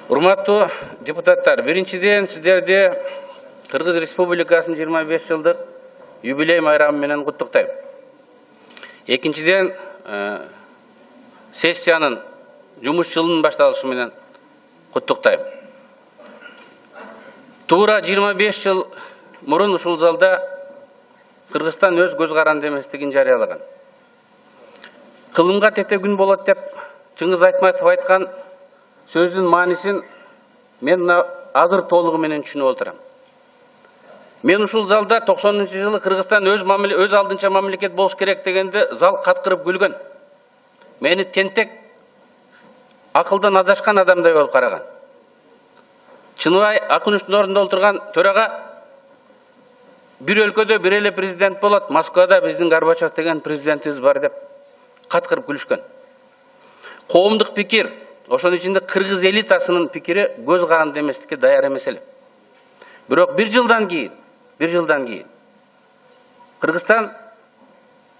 Урматтуу депутаттар, биринчиден сиздерди Кыргыз Республикасынын 25 жылдык юбилей майрамы менен куттуктайм. Экинчиден сессиянын жумуш жылынын башталышы менен куттуктайм. Туура 25 жыл мурун ушул залда Кыргызстан өз көз каранды эместигин жарыялаган. Кылымга тете күн болот деп Чыңгыз Айтматов айткан сөздүн маанисин мен азыр толугу менен түшүнүп отурам. Мен ушул залда 90-жылы Кыргызстан өз алдынча мамлекет болуш керек дегенде зал каткырып күлгөн. Мени тентек, акылдан адашкан адамдай болуп караган. Чыныбай Акунуштун ордунда отурган төрага бир өлкөдө бир эле президент болот, Москвада биздин Горбачев деген президентибиз бар деп каткырып күлүшкөн. Коомдук пикир, ошонун ичинде кыргыз элитасынын пикири көз каранды эместикке даяр эмес эле. Бирок бир жылдан кийин Кыргызстан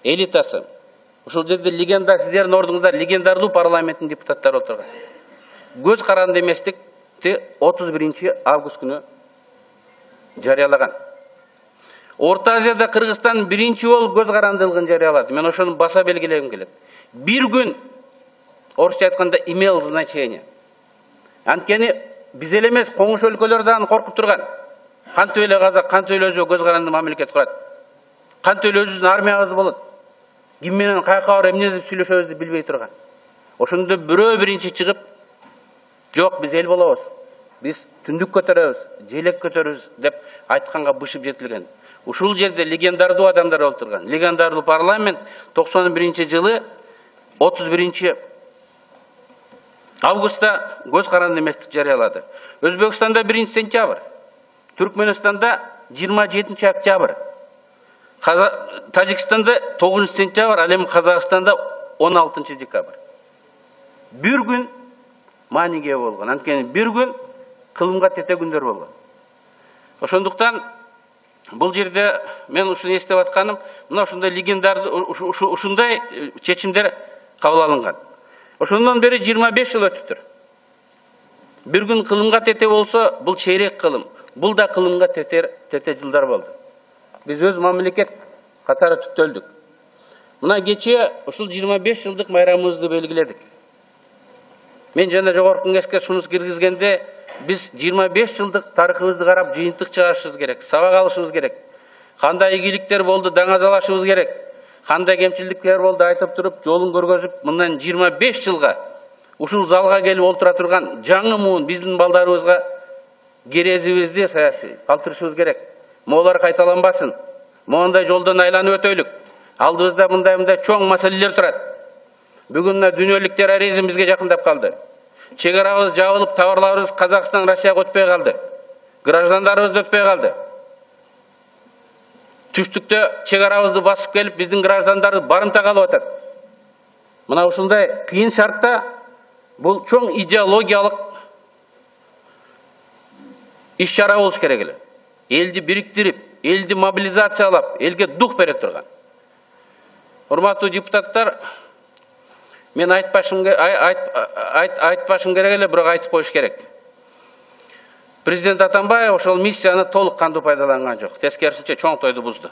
элитасы ушул жерде легенда, сиздердин ордуңузда легендарлуу парламенттин депутаттары отурган. Көз каранды эместикти 31 август күнү жарыялаган. Орта Азияда Кыргызстан биринчи болуп көз карандылыгын жарыялады. Мен ошону баса белгилегим келет. Бир күн орусча айтканда имел значение. Анткени биз эле эмес, коңуш өлкөлөр дагы коркуп турган. Кантип эле казак, кантип эле өзү көз каранды мамлекет курат. Кантип эле өзүбүздүн армиябыз болот. Ким менен каяка барып эмне деп сүйлөшөбүздү билбей турган. Ошондо бирөө биринчи чыгып, жок биз эл болобуз. Биз түндүк көтөрөбүз, желек көтөрөбүз деп айтканга бышып жетилген. Ушул жерде легендарлуу адамдар отурган. Легендарлуу парламент 91 жылы 31 августта көз каранды эместик жарыялады. Өзбекстанда 1 сентябрь, Түркменстанда 27 октябрь, Тажикстанда 9 сентябрь, ал эми Казакстанда 16 декабрь. Бир күн мааниге болгон. Анткени бир күн кылымга тете күндөр болгон. Ошондуктан бул жерде мен ушуну эстеп атканым, мына ушундай легендарлуу ушундай чечимдер кабыл алынган. Ошондон бери 25 жыл өтүптүр. Бир күн кылымга тете болсо, бул чейрек кылым. Бул да кылымга тете жылдар болду. Биз өз мамлекет катары түптөлдүк. Мына кече ушул 25 жылдык майрамыбызды белгиледик. Мен жана жогорку кеңешке шуну киргизгенде, биз 25 жылдык тарыхыбызды карап жыйынтык чыгарышыбыз керек, сабак алышыбыз керек. Кандай ийгиликтер болду, даңазалашыбыз керек. Кандай кемчиликтер болду айтып туруп, жолун көргөзүп, мындан 25 жылга ушул залга келип олтура турган жаңы муун биздин балдарыбызга керезибизди саясий калтырышыбыз керек. Моолар кайталанбасын. Моундай жолдон айланып өтөйлүк. Алдыбызда мындай чоң маселелер турат. Бүгүн мына дүйнөлүк терроризм бизге жакындап калды. Чек арабыз жабылып, товарларыбыз Казакстан, Россияга өтпөй калды. Граждандарыбыз өтпөй калды. Түштүктө чек арабызды басып келип, биздин граждандар барымта калып атат. Мына ушундай кыйын шартта бул чоң идеологиялык иш-чара болуш керек эле. Элди бириктирип, элди мобилизациялап, элге дух бере турган. Урматтуу депутаттар, мен айтпашым керек эле, бирок айтып коюш керек. Президент Атамбаев ошол миссияны толук кандуу пайдаланган жок. Тескерисинче чоң тойду бузду.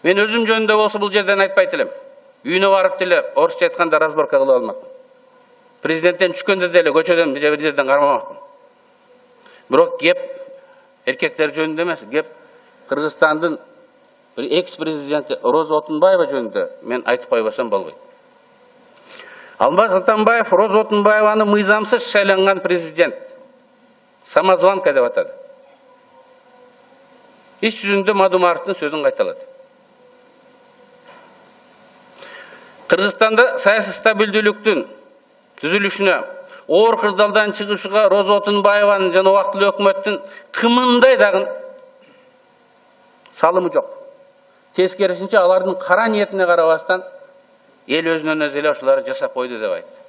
Мен өзүм жөнүндө болсо бул жерден айтпайт элем. Үйүнө барып деле орусча айтканда разборка кылып алмакмын. Президенттен түшкөндө деле көчөдөн бир жерден кармамакмын. Бирок кеп эркектер жөнүндө эмес, кеп Кыргызстандын бир экс-президенти Роза Отунбаева жөнүндө мен айтып койбосом болбойт. Алмаз Атамбаев Роза Отунбаеваны мыйзамсыз шайланган президент, самозванка деп атады. Иш жүзүндө Мадумаровдун сөзүн кайталады. Кыргызстанда саясий стабилдүүлүктүн түзүлүшүнө, оор кырдаалдан чыгышыга Роза Отунбаеванын жана убактылуу өкмөттүн кымындай дагы салымы жок. Тескерисинче алардын кара ниетине карабастан эл өзүнөн өзү эле ошолорду жасап койду деп айтты.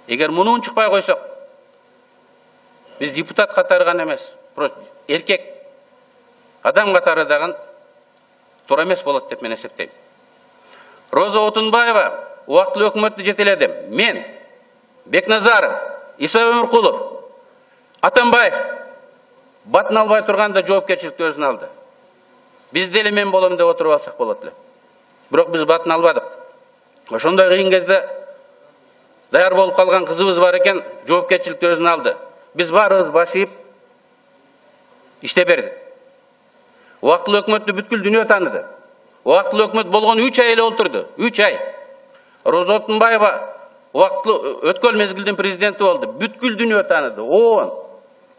Эгер муну унчукпай койсок, биз депутат катары гана эмес, эркек адам катары дагы туура эмес болот деп мен эсептейм. Роза Отунбаева убактылуу өкмөттү жетеледи. Мен, Бекназаров, Иса Өмірқұлов, Атамбаев батын албай тұрғанда жоопкерчиликти өзүнө алды. Biz деле мен болом деп отуруп алсак болот эле. Бирок биз батын албадык. Ошондой кыйын кезде даяр болуп калган кызыбыз бар экен, жоопкерчиликти өзүнө алды. Биз баарыбыз баш ийип иштеп бердик. Убактылуу өкмөттү бүткүл дүйнө тааныды. Убактылуу өкмөт болгону 3 ай эле олтурду. 3 ай. Роза Отунбаева убактылуу өткөн мезгилдин президенти болду. Бүткүл дүйнө тааныды. ООН.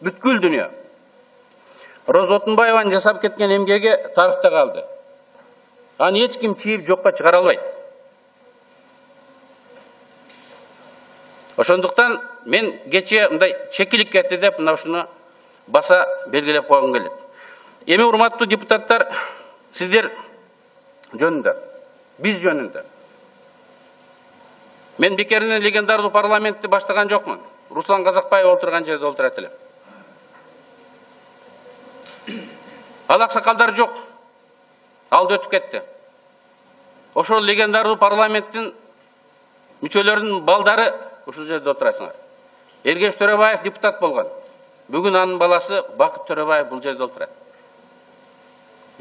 Бүткүл дүйнө. Роза Отунбаеванын жасап кеткен эмгеги тарыхта калды. Аны эч ким чийип жокко чыгара албайт. Ошондуктан мен кече мындай чекилик кетти деп мына ушуну баса белгилеп койгум келет. Эми урматтуу депутаттар, сиздер жөнүндө, биз жөнүндө. Мен бекеринен легендарлуу парламентти баштаган жокмун. Руслан Казакбаев олтурган жерде олтурат элем. Ал аксакалдар жок. Алды өтүп кетти. Ошол легендарлуу парламенттин мүчөлөрүнүн балдары ушул жерде отурасыңар. Эргеш Төрөбаев депутат болгон. Бүгүн анын баласы Бакыт Төрөбаев бул жерде отурат.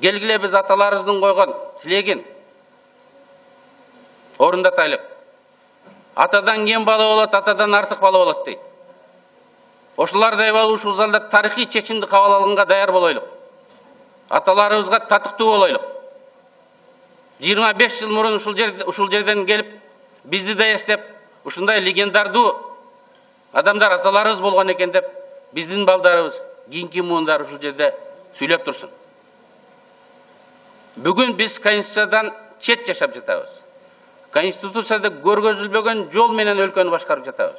Келгиле биз аталарыбыздын койгон тилегин орундатайлык. Атадан кем бала болот, атадан артык бала болот дейт. Ошолордой болуп ушул залда тарыхый чечимди кабыл алганга даяр болойлук. Аталарыбызга татыктуу болойлук. 25 жыл мурун ушул жерден келип, бизди да эстеп, ушундай легендардуу адамдар аталарыбыз болгон экен деп, биздин балдарыбыз, кийинки муундар ушул жерде сүйлөп турсун. Бүгүн биз Конституциядан чет жашап жатабыз. Конституцияда көргөзүлбөгөн жол менен өлкөнү башкарып жатабыз.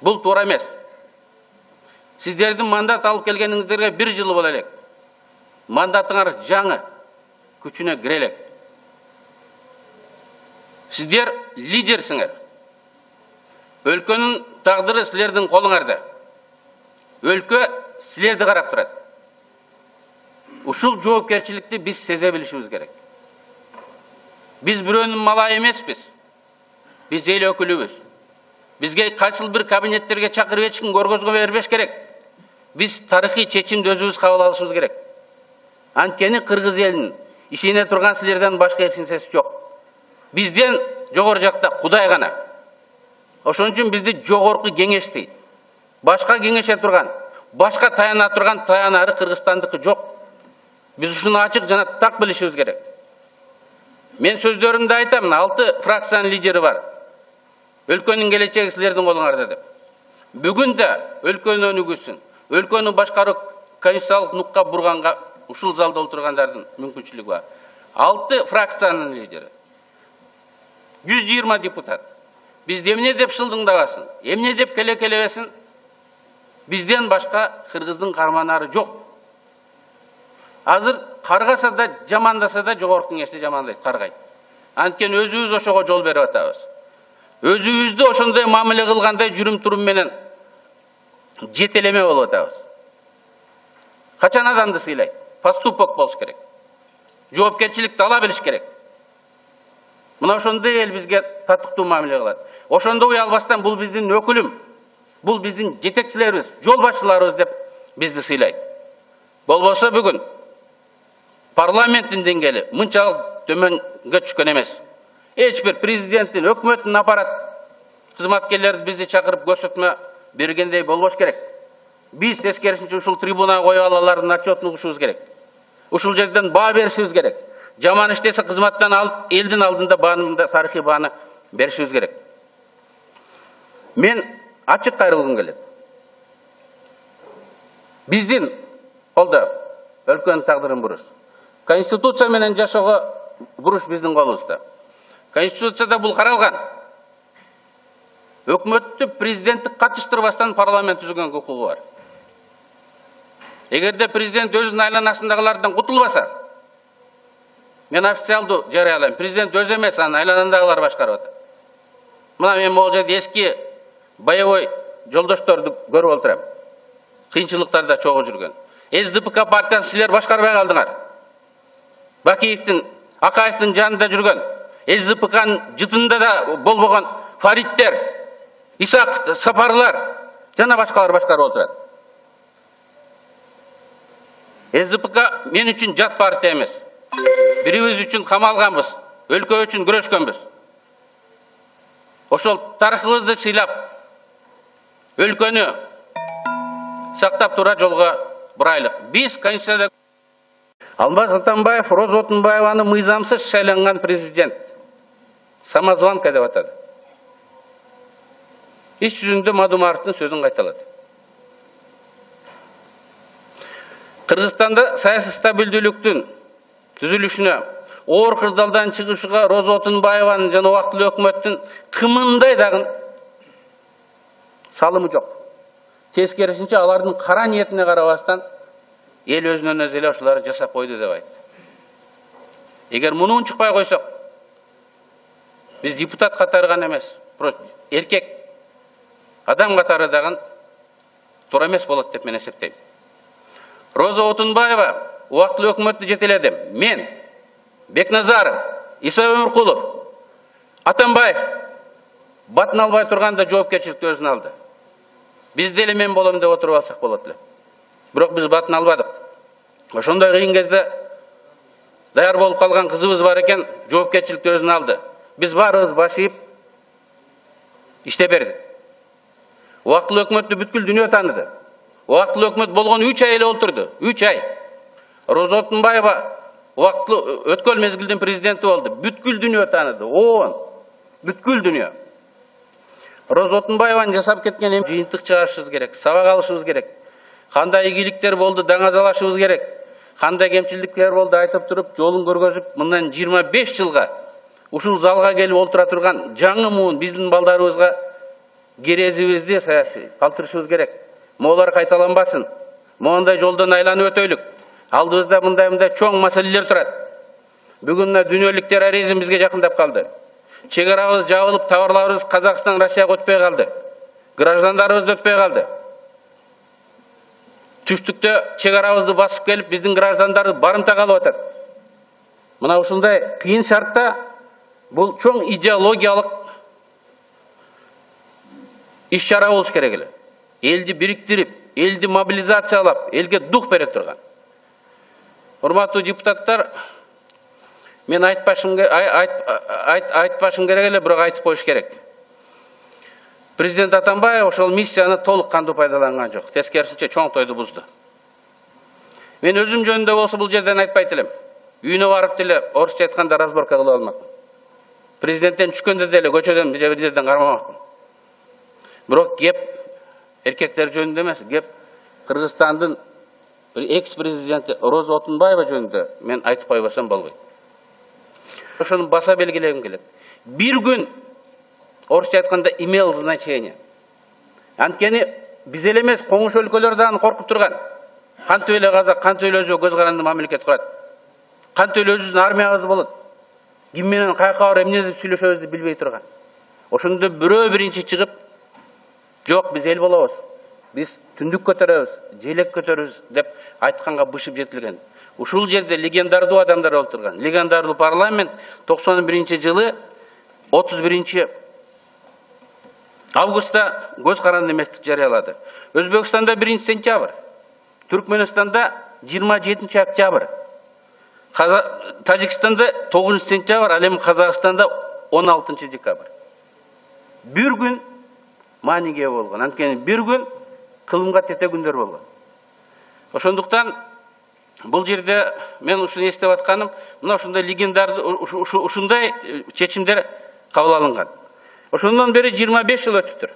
Бул туура эмес. Сиздердин мандат алып келгениңиздерге 1 жыл боло элек. Мандатыңар жаңы, күчүнө кире элек. Сиздер лидерсиңер. Өлкөнүн тагдыры силердин колуңарда. Өлкө силерди карап турат. Ушул жоопкерчиликти биз сезе билишибиз керек. Биз бирөөнүн малайы эмеспиз. Биз эл өкүлүбүз. Бизге кайсыл бир кабинеттерге чакырып эч ким көргөзгө бербеш керек. Биз тарыхый чечимди өзүбүз кабыл алышыбыз керек. Анткени кыргыз элинин ишене турган силерден башка эч нерсеси жок. Бизден жогору жакта Кудай гана. Ошон үчүн бизди жогорку кеңеш дейт. Башка кеңеше турган, башка таяна турган таянары Кыргызстандыкы жок. Биз ушуну ачык жана так билишибиз керек. Мен сөздөрүмдө айтам, 6 фракциянын лидери бар. Өлкөнүн келечеги силердин колуңарда деп. Бүгүн да өлкөнү өнүгүүсүн, өлкөнү башкаруу конституциялык нукка бурганга ушул залда олтургандардын мүмкүнчүлүгү бар. 6 фракциянын лидери. 120 депутат. Биз эмне деп шылдыңдабасын, эмне деп келекелебесин, бизден башка кыргыздын карманары жок. Азыр каргаса да, жамандаса да жогорку кеңешти жамандайт, каргайт. Анткени өзүбүз ошого жол берип атабыз. Өзүбүздү ошондой мамиле кылгандай жүрүм-турум менен жетелеме болуп атабыз. Качан адамды сыйлайт? Поступок болуш керек. Жоопкерчиликти ала билиш керек. Мына ошондой эл бизге татыктуу мамиле кылат. Ошондо уялбастан бул биздин өкүлүм, бул биздин жетекчилерибиз, жол башчыларыбыз деп бизди сыйлайт. Болбосо бүгүн парламенттин деңгээли мынчалык төмөнгө түшкөн эмес. Эч бир президенттин, өкмөттүн аппарат кызматкерлери бизди чакырып көрсөтмө бергендей болбош керек. Биз тескерисинче ушул трибунага коюп алалардын отчетун угушубуз керек. Ушул жерден баа беришибиз керек. Жаман иштесе кызматтан алып, элдин алдында бааны, тарыхый бааны беришибиз керек. Мен ачык кайрылгым келет. Биздин колдо өлкөнүн тагдырын буруш. Конституция менен жашоого буруш биздин колубузда. Конституцияда бул каралган. Өкмөттү президентти катыштырбастан парламент түзгөнгө укугу бар. Эгерде президент өзүнүн айланасындагылардан кутулбаса, мен официалдуу жарыялайм. Президент өзү эмес, анын айланандагылар башкарып атат. Мына мен могул жерде эски боевой жолдошторду көрүп отурам. Кыйынчылыктарда чогуу жүргөн. СДПК партиясын силер башкарбай калдыңар. Бакиевдин, Акаевдин жанында жүргөн, СДПКнын жытында да болбогон Фариттер Исак Сапарлар жана башкалар башкарып отурат. СДПК мен үчүн жат партия эмес. Бирибиз үчүн камалганбыз, өлкө үчүн күрөшкөнбүз. Ошол тарыхыбызды сыйлап, өлкөнү сактап тура жолго бурайлык. Биз Конституцияда Алмаз Атамбаев Роза Отунбаеваны мыйзамсыз шайланган президент, самозванка деп атады. Иш жүзүндө Мадумаровдун сөзүн кайталады. Кыргызстанда саясий стабилдүүлүктүн түзүлүшүнө, оор кырдаалдан чыгышыга Роза Отунбаеванын жана убактылуу өкмөттүн кымындай дагы салымы жок. Тескерисинче алардын кара ниетине карабастан эл өзүнөн өзү эле ошолорду жасап койду деп айтты. Эгер мунун чыкпай койсок, биз депутат катары гана эмес, эркек адам катары дагы туура эмес болот деп мен эсептейм. Роза Отунбаева убактылуу өкмөттү жетеледи. Мен, Бекназаров, Иса Өмүркулов, Атамбаев батын албай турганда жоопкерчиликти өзүнө алды. Биз деле мен болом деп отуруп алсак болот эле. Бирок биз батын албадык. Ошондой кыйын кезде даяр болуп калган кызыбыз бар экен, жоопкерчиликти өзүнө алды. Биз баарыбыз баш ийип иштеп бердик. Убактылуу өкмөттү бүткүл дүйнө тааныды. Убактылуу өкмөт болгон 3 ай эле олтурду. 3 ай. Роза Отунбаева убактылуу өткөн мезгилдин президенти болду. Бүткүл дүйнө тааныды. Бүткүл дүйнө. Роза Отунбаеваны жасап кеткен эми жыйынтык чыгарышыбыз керек, сабак алышыбыз керек. Кандай ийгиликтер болду, даңазалашыбыз керек. Кандай кемчиликтер болду айтып туруп, жолун көргөзүп, мындан 25 жылга ушул залга келип олтура турган жаңы муун биздин балдарыбызга керезибизди саясий калтырышыбыз керек. Моолар кайталанбасын. Моундай жолдон айланып өтөйлүк. Алдыбызда мындай чоң маселелер турат. Бүгүн мына дүйнөлүк терроризм бизге жакындап калды. Чек арабыз жабылып, товарларыбыз Казакстан, Россияга өтпөй калды. Граждандарыбыз өтпөй калды. Түштүктө чек арабызды басып келип, биздин граждандарыбыз барымта калып атат. Мына ушундай кыйын шартта бул чоң идеологиялык иш-чара болуш керек эле. Элди бириктирип, элди мобилизациялап, элге дух бере турган. Урматтуу депутаттар, мен айтпашым керек эле, бирок айтып коюш керек. Президент Атамбаев ошол миссияны толук кандуу пайдаланган жок. Тескерисинче чоң тойду бузду. Мен өзүм жөнүндө болсо бул жерден айтпайт элем. Үйүнө барып деле орусча айтканда разборка кылып алмакмын. Президенттен түшкөндө деле көчөдөн бир жерден кармамакмын. Бирок кеп эркектер жөнүндө эмес, кеп Кыргызстандын экс-президенти Роза Отунбаева жөнүндө мен айтып койбосом болбойт. Ошону баса белгилегим келет. Бир күн орусча айтканда имел значение. Анткени биз эле эмес, коңуш өлкөлөр дагы коркуп турган. Кантип эле казак, кантип эле өзү көз каранды мамлекет курат. Кантип эле өзүбүздүн армиябыз болот. Ким менен каяка барып эмне деп сүйлөшөбүздү билбей турган. Ошондо бирөө биринчи чыгып, жок биз эл болобуз. Биз түндүк көтөрөбүз, желек көтөрөбүз деп айтканга бышып жетилген. Ушул жерде легендардуу адамдар олтурган. Легендардуу парламент 91-жылы 31 августта көз каранды эместик жарыялады. Өзбекстанда 1 сентябрь, Түркменстанда 27 октябрь, Тажикстанда 9 сентябрь, ал эми Казакстанда 16 декабрь. Бир күн мааниге болгон. Анткени бир күн кылымга тете күндөр болгон. Ошондуктан бул жерде мен ушуну эстеп атканым, мына ушундай легендарды ушундай чечимдер кабыл алынган. Ошондон бери 25 жыл өтүптүр.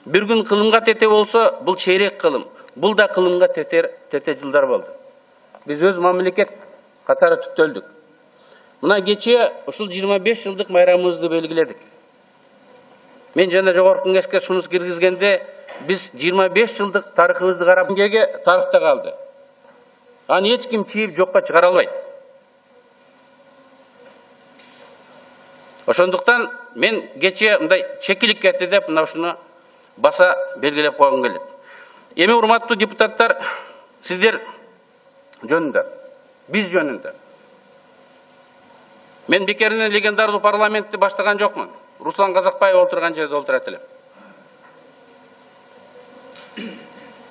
Бир күн кылымга тете болсо, бул чейрек кылым. Бул да кылымга тете жылдар болду. Биз өз мамлекет катары түптөлдүк. Мына кечээ ушул 25 жылдык майрамыбызды белгиледик. Мен жана жогорку кеңешке шунус киргизгенде биз 25 жылдык тарыхыбызды карап, кеге тарыхта калды. Аны эч ким чийип жокко чыгара албайт. Ошондуктан мен кечээ мындай чекилик кетти деп мына ушуну баса белгилеп койгум келет. Эми урматтуу депутаттар, сиздер жөнүндө, биз жөнүндө. Мен бекеринен легендардуу парламентти баштаган жокмун. Руслан Казакбаев отырған жерде отырат элем.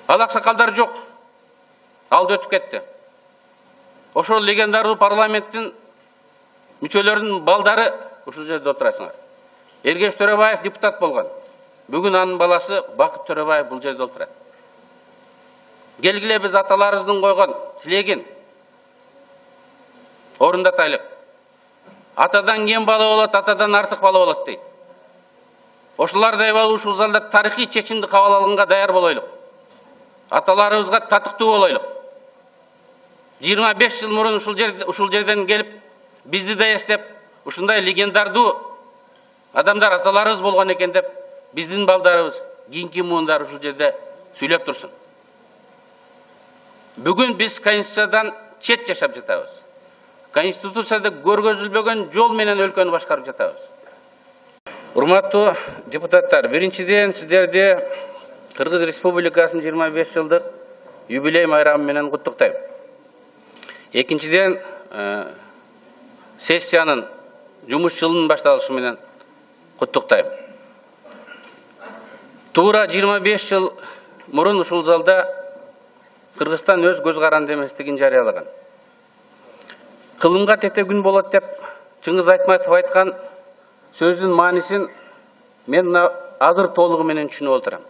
Ал аксакалдар жок. Алды өтүп кетти. Ошол легендарлуу парламенттин мүчөлөрүнүн балдары ушул жерде отурасыңар. Эргеш Төрөбаев депутат болгон. Бүгүн анын баласы Бакыт Төрөбаев бул жерде отурат. Келгиле биз аталарыбыздын койгон тилегин орундатайлык. Атадан кем бала болот, атадан артык бала болот дейт. Ошолордой болуп ушул залда тарыхый чечимди кабыл алганга даяр болойлук. Аталарыбызга татыктуу болойлук. 25 жыл мурун ушул жерден келип, бизди да эстеп, ушундай легендардуу адамдар аталарыбыз болгон экен деп, биздин балдарыбыз, кийинки муундар ушул жерде сүйлөп турсун. Бүгүн биз Конституциядан чет жашап жатабыз. Конституцияда көргөзүлбөгөн жол менен өлкөнү башкарып жатабыз. Урматтуу депутаттар, биринчиден сиздерди Кыргыз Республикасынын 25 жылдык юбилей майрамы менен куттуктайм. Экинчиден сессиянын жумуш жылынын башталышы менен куттуктайм. Туура 25 жыл мурун ушул залда Кыргызстан өз көз каранды эместигин жарыялаган. Кылымга тете күн болот деп Чыңгыз Айтматов айткан сөздүн маанисин мен азыр толугу менен түшүнүп отурам.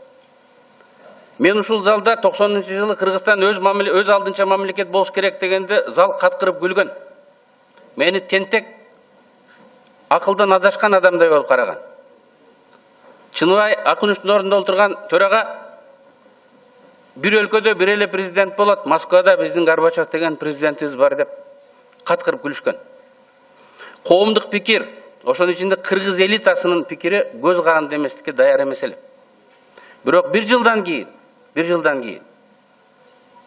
Мен ушул залда 90-жылы Кыргызстан өз алдынча мамлекет болуш керек дегенде зал каткырып күлгөн. Мени тентек, акылдан адашкан адамдай болуп караган. Чыныбай Акунуштун ордунда отурган төрага бир өлкөдө бир эле президент болот, Москвада биздин Горбачев деген президентибиз бар деп каткырып күлүшкөн. Коомдук пикир, ошонун ичинде кыргыз элитасынын пикири көз каранды эместикке даяр эмес эле. Бирок бир жылдан кийин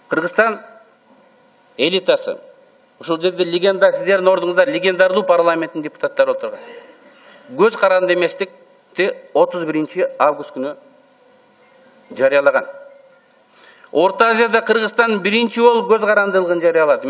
Кыргызстан элитасы ушул жерде легенда, сиздердин ордуңузда легендарлуу парламенттин депутаттары отурган. Көз каранды эместикти 31 август күнү жарыялаган. Орта Азияда Кыргызстан биринчи болуп көз карандылыгын жарыялады.